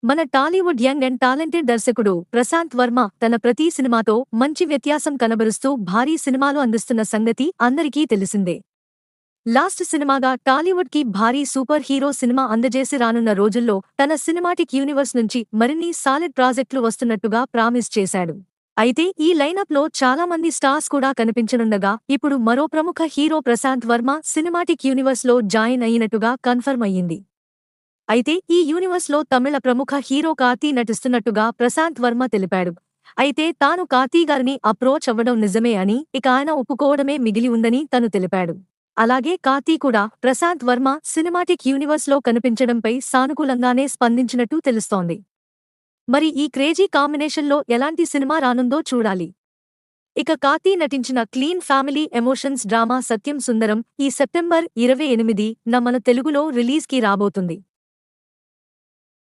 మన Tollywood young and talented దర్శకుడు ప్రశాంత్ వర్మ తన ప్రతి సినిమాతో మంచి వ్యత్యాసం కనబరుస్తూ భారీ సినిమాలు అందిస్తున్న సంగతి అందరికీ తెలిసిందే. లాస్ట్ సినిమాగా టాలీవుడ్ కి భారీ సూపర్ హీరో సినిమా అందజేసి రానున్న రోజుల్లో తన సినిమాటిక్ యూనివర్స్ నుంచి మరిన్ని సాలిడ్ ప్రాజెక్టులు వస్తున్నట్టుగా ప్రామిస్ చేశాడు. అయితే ఈ లైనప్ లో చాలా మంది స్టార్స్ కూడా కనిపించనుండగా ఇప్పుడు మరో ప్రముఖ hero Prasanth Varma cinematic universe లో జాయిన్ అయినట్టుగా కన్ఫర్మ్ అయ్యింది. అయితే ఈ యూనివర్స్ లో తమిళ ప్రముఖ హీరో కార్తీ నటిస్తున్నట్టుగా ప్రశాంత్ వర్మ తెలిపాడు. అయితే తాను కార్తీ గారిని అప్రోచ్ అవ్వడం నిజమే అని, ఇక ఆయన ఒప్పుకోవడమే మిగిలి ఉందని తను తెలిపాడు. అలాగే కార్తీ కూడా ప్రశాంత్ వర్మ సినిమాటిక్ యూనివర్స్ లో కనిపించడంపై సానుకూలంగానే స్పందించినట్టు తెలుస్తోంది. మరి ఈ క్రేజీ కాంబినేషన్ లో ఎలాంటి సినిమా రానుందో చూడాలి. ఇక కార్తీ నటించిన క్లీన్ ఫ్యామిలీ ఎమోషన్స్ డ్రామా సత్యం సుందరం ఈ సెప్టెంబర్ 28న మన తెలుగులో రిలీజ్ కి రాబోతుంది.